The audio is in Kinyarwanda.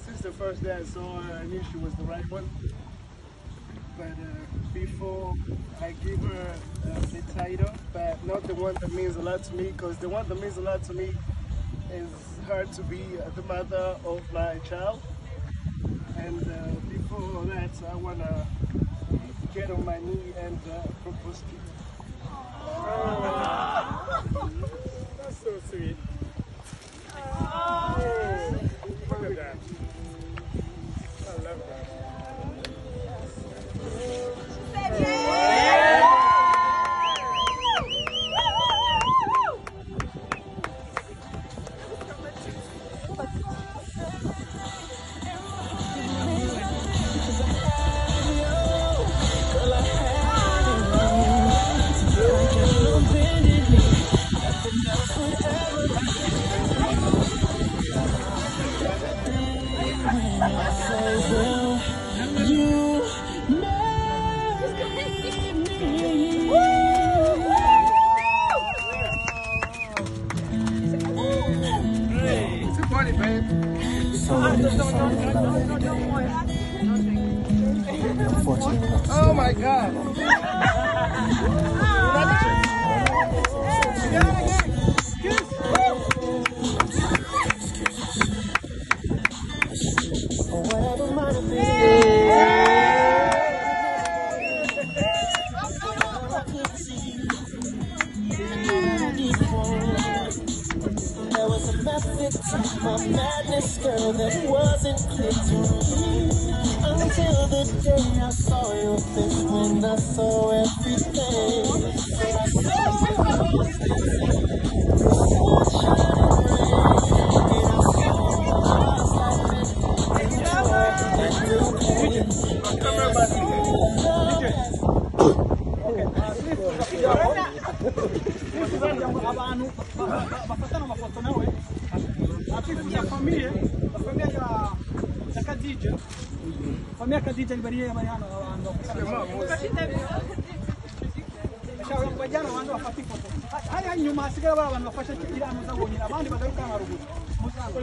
Since the first day I saw her, I knew she was the right one. But before I give her the title, but not the one that means a lot to me, because the one that means a lot to me is her to be the mother of my child. And before that, I want to get on my knee and propose to her. Oh, that's so sweet. Oh, look at that. I love that. Oh my God! My madness, girl, that wasn't clear to me until the day I saw your face. When I saw everything, famiglia Khadija liberiye Mariano ando shawo bajana wando afati foto hari nyuma asigara abantu bafasha kira muzabonyira abandi bagaruka haruguru muzango